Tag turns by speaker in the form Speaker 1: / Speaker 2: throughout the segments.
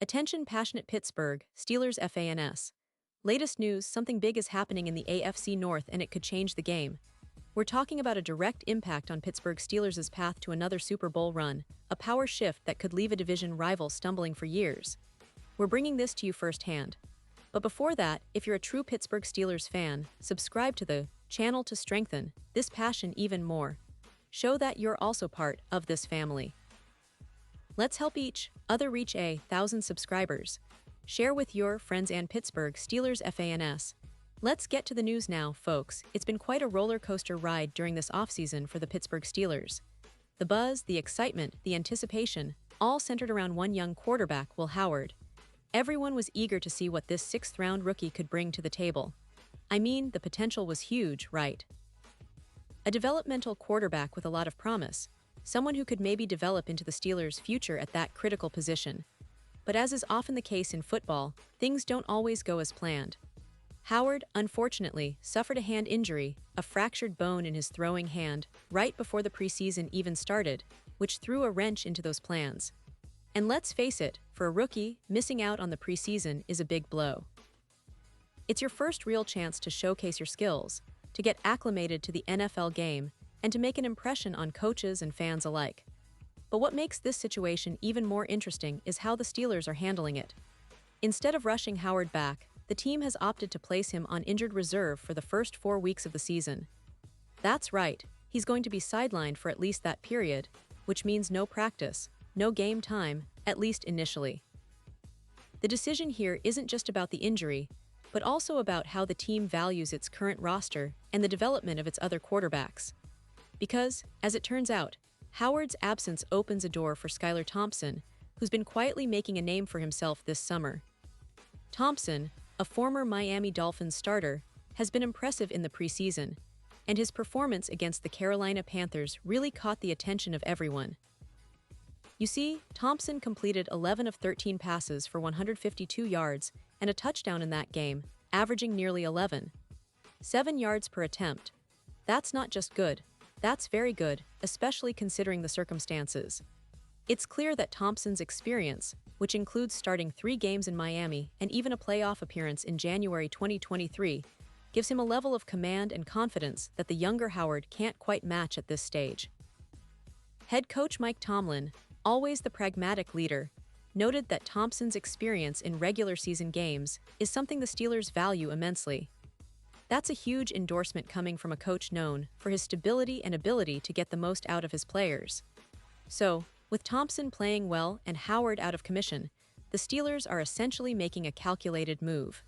Speaker 1: Attention passionate Pittsburgh Steelers fans. Latest news, something big is happening in the AFC North and it could change the game. We're talking about a direct impact on Pittsburgh Steelers' path to another Super Bowl run, a power shift that could leave a division rival stumbling for years. We're bringing this to you firsthand. But before that, if you're a true Pittsburgh Steelers fan, subscribe to the channel to strengthen this passion even more. Show that you're also part of this family. Let's help each other reach 1,000 subscribers. Share with your friends and Pittsburgh Steelers fans. Let's get to the news now, folks. It's been quite a roller coaster ride during this offseason for the Pittsburgh Steelers. The buzz, the excitement, the anticipation, all centered around one young quarterback, Will Howard. Everyone was eager to see what this sixth-round rookie could bring to the table. I mean, the potential was huge, right? A developmental quarterback with a lot of promise. Someone who could maybe develop into the Steelers' future at that critical position. But as is often the case in football, things don't always go as planned. Howard, unfortunately, suffered a hand injury, a fractured bone in his throwing hand, right before the preseason even started, which threw a wrench into those plans. And let's face it, for a rookie, missing out on the preseason is a big blow. It's your first real chance to showcase your skills, to get acclimated to the NFL game, and to make an impression on coaches and fans alike. But what makes this situation even more interesting is how the Steelers are handling it. Instead of rushing Howard back, the team has opted to place him on injured reserve for the first 4 weeks of the season. That's right, he's going to be sidelined for at least that period, which means no practice, no game time, at least initially. The decision here isn't just about the injury, but also about how the team values its current roster and the development of its other quarterbacks. Because, as it turns out, Howard's absence opens a door for Skyler Thompson, who's been quietly making a name for himself this summer. Thompson, a former Miami Dolphins starter, has been impressive in the preseason, and his performance against the Carolina Panthers really caught the attention of everyone. You see, Thompson completed 11 of 13 passes for 152 yards and a touchdown in that game, averaging nearly 7 yards per attempt. That's not just good. That's very good, especially considering the circumstances. It's clear that Thompson's experience, which includes starting 3 games in Miami and even a playoff appearance in January 2023, gives him a level of command and confidence that the younger Howard can't quite match at this stage. Head coach Mike Tomlin, always the pragmatic leader, noted that Thompson's experience in regular season games is something the Steelers value immensely. That's a huge endorsement coming from a coach known for his stability and ability to get the most out of his players. So, with Thompson playing well and Howard out of commission, the Steelers are essentially making a calculated move.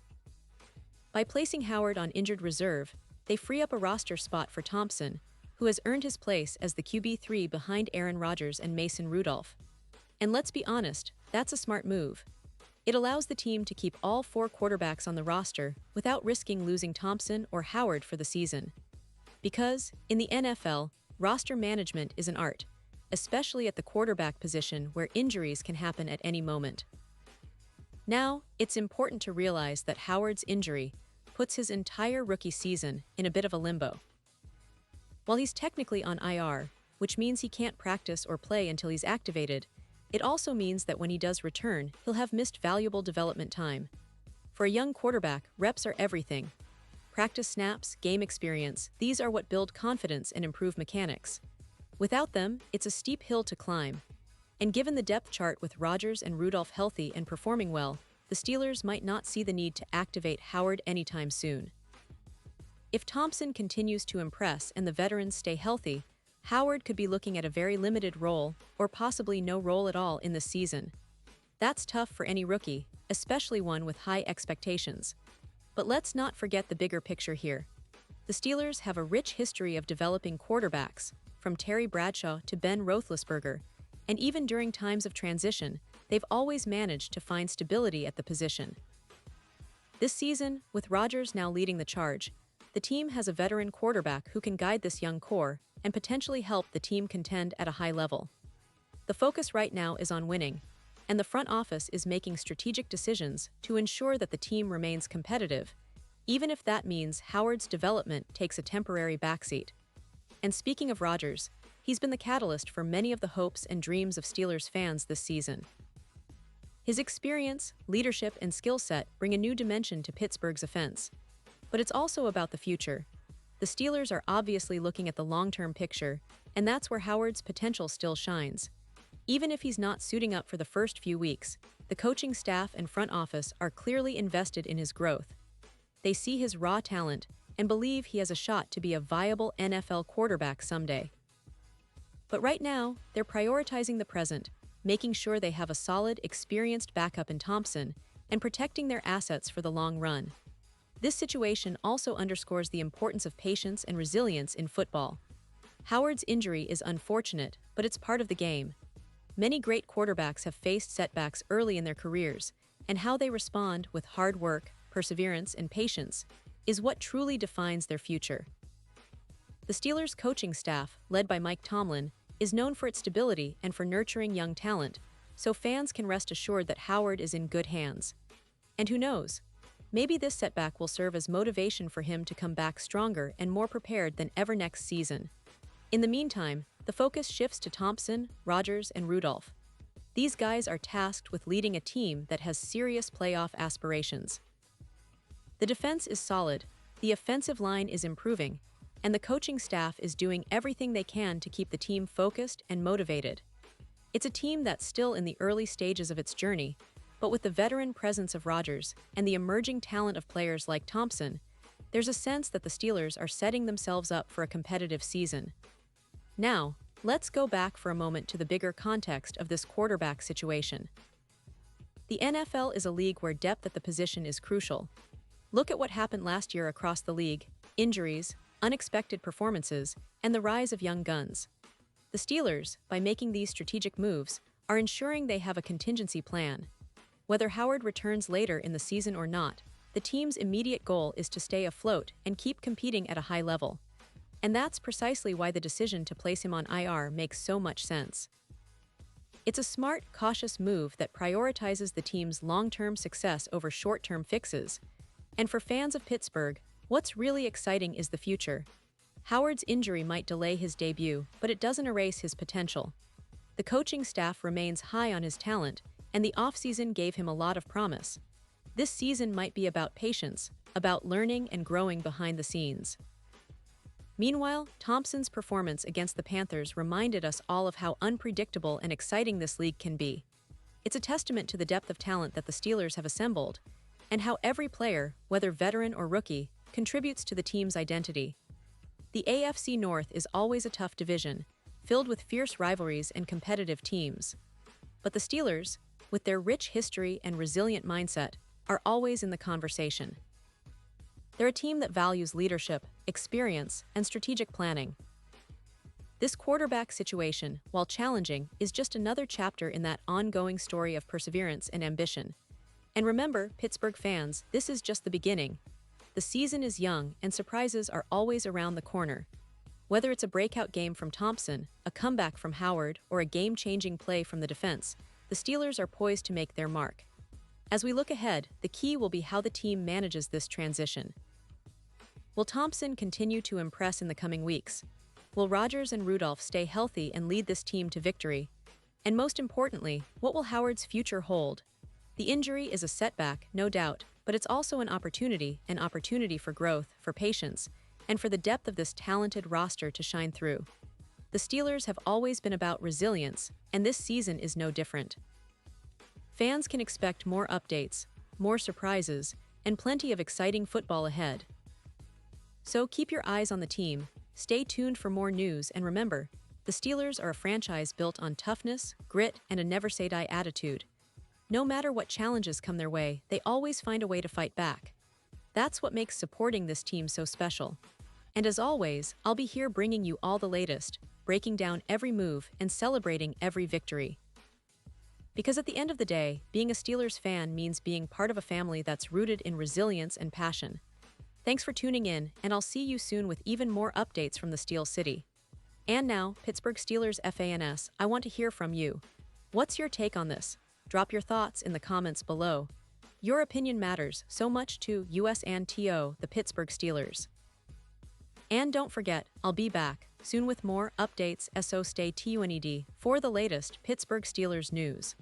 Speaker 1: By placing Howard on injured reserve, they free up a roster spot for Thompson, who has earned his place as the QB3 behind Aaron Rodgers and Mason Rudolph. And let's be honest, that's a smart move. It allows the team to keep all 4 quarterbacks on the roster without risking losing Thompson or Howard for the season. Because, in the NFL, roster management is an art, especially at the quarterback position where injuries can happen at any moment. Now, it's important to realize that Howard's injury puts his entire rookie season in a bit of a limbo. While he's technically on IR, which means he can't practice or play until he's activated, it also means that when he does return, he'll have missed valuable development time. For a young quarterback, reps are everything. Practice snaps, game experience, these are what build confidence and improve mechanics. Without them, it's a steep hill to climb. And given the depth chart with Rodgers and Rudolph healthy and performing well, the Steelers might not see the need to activate Howard anytime soon. If Thompson continues to impress and the veterans stay healthy, Howard could be looking at a very limited role or possibly no role at all in this season. That's tough for any rookie, especially one with high expectations. But let's not forget the bigger picture here. The Steelers have a rich history of developing quarterbacks, from Terry Bradshaw to Ben Roethlisberger, and even during times of transition, they've always managed to find stability at the position. This season, with Rodgers now leading the charge, the team has a veteran quarterback who can guide this young core and potentially help the team contend at a high level. The focus right now is on winning, and the front office is making strategic decisions to ensure that the team remains competitive, even if that means Howard's development takes a temporary backseat. And speaking of Rodgers, he's been the catalyst for many of the hopes and dreams of Steelers fans this season. His experience, leadership, and skill set bring a new dimension to Pittsburgh's offense. But it's also about the future. The Steelers are obviously looking at the long-term picture, and that's where Howard's potential still shines. Even if he's not suiting up for the first few weeks, the coaching staff and front office are clearly invested in his growth. They see his raw talent and believe he has a shot to be a viable NFL quarterback someday. But right now, they're prioritizing the present, making sure they have a solid, experienced backup in Thompson and protecting their assets for the long run. This situation also underscores the importance of patience and resilience in football. Howard's injury is unfortunate, but it's part of the game. Many great quarterbacks have faced setbacks early in their careers, and how they respond with hard work, perseverance, and patience is what truly defines their future. The Steelers' coaching staff, led by Mike Tomlin, is known for its stability and for nurturing young talent, so fans can rest assured that Howard is in good hands. And who knows? Maybe this setback will serve as motivation for him to come back stronger and more prepared than ever next season. In the meantime, the focus shifts to Thompson, Rodgers, and Rudolph. These guys are tasked with leading a team that has serious playoff aspirations. The defense is solid, the offensive line is improving, and the coaching staff is doing everything they can to keep the team focused and motivated. It's a team that's still in the early stages of its journey, but with the veteran presence of Rodgers and the emerging talent of players like Thompson, there's a sense that the Steelers are setting themselves up for a competitive season. Now, let's go back for a moment to the bigger context of this quarterback situation. The NFL is a league where depth at the position is crucial. Look at what happened last year across the league: injuries, unexpected performances, and the rise of young guns. The Steelers, by making these strategic moves, are ensuring they have a contingency plan. Whether Howard returns later in the season or not, the team's immediate goal is to stay afloat and keep competing at a high level. And that's precisely why the decision to place him on IR makes so much sense. It's a smart, cautious move that prioritizes the team's long-term success over short-term fixes. And for fans of Pittsburgh, what's really exciting is the future. Howard's injury might delay his debut, but it doesn't erase his potential. The coaching staff remains high on his talent, and the offseason gave him a lot of promise. This season might be about patience, about learning and growing behind the scenes. Meanwhile, Thompson's performance against the Panthers reminded us all of how unpredictable and exciting this league can be. It's a testament to the depth of talent that the Steelers have assembled, and how every player, whether veteran or rookie, contributes to the team's identity. The AFC North is always a tough division, filled with fierce rivalries and competitive teams. But the Steelers, with their rich history and resilient mindset, are always in the conversation. They're a team that values leadership, experience, and strategic planning. This quarterback situation, while challenging, is just another chapter in that ongoing story of perseverance and ambition. And remember, Pittsburgh fans, this is just the beginning. The season is young, and surprises are always around the corner. Whether it's a breakout game from Thompson, a comeback from Howard, or a game-changing play from the defense, the Steelers are poised to make their mark. As we look ahead, the key will be how the team manages this transition. Will Thompson continue to impress in the coming weeks? Will Rodgers and Rudolph stay healthy and lead this team to victory? And most importantly, what will Howard's future hold? The injury is a setback, no doubt, but it's also an opportunity for growth, for patience, and for the depth of this talented roster to shine through. The Steelers have always been about resilience, and this season is no different. Fans can expect more updates, more surprises, and plenty of exciting football ahead. So keep your eyes on the team, stay tuned for more news, and remember, the Steelers are a franchise built on toughness, grit, and a never-say-die attitude. No matter what challenges come their way, they always find a way to fight back. That's what makes supporting this team so special. And as always, I'll be here bringing you all the latest, breaking down every move and celebrating every victory. Because at the end of the day, being a Steelers fan means being part of a family that's rooted in resilience and passion. Thanks for tuning in, and I'll see you soon with even more updates from the Steel City. And now, Pittsburgh Steelers fans, I want to hear from you. What's your take on this? Drop your thoughts in the comments below. Your opinion matters so much to us and the Pittsburgh Steelers. And don't forget, I'll be back soon with more updates, so stay tuned for the latest Pittsburgh Steelers news.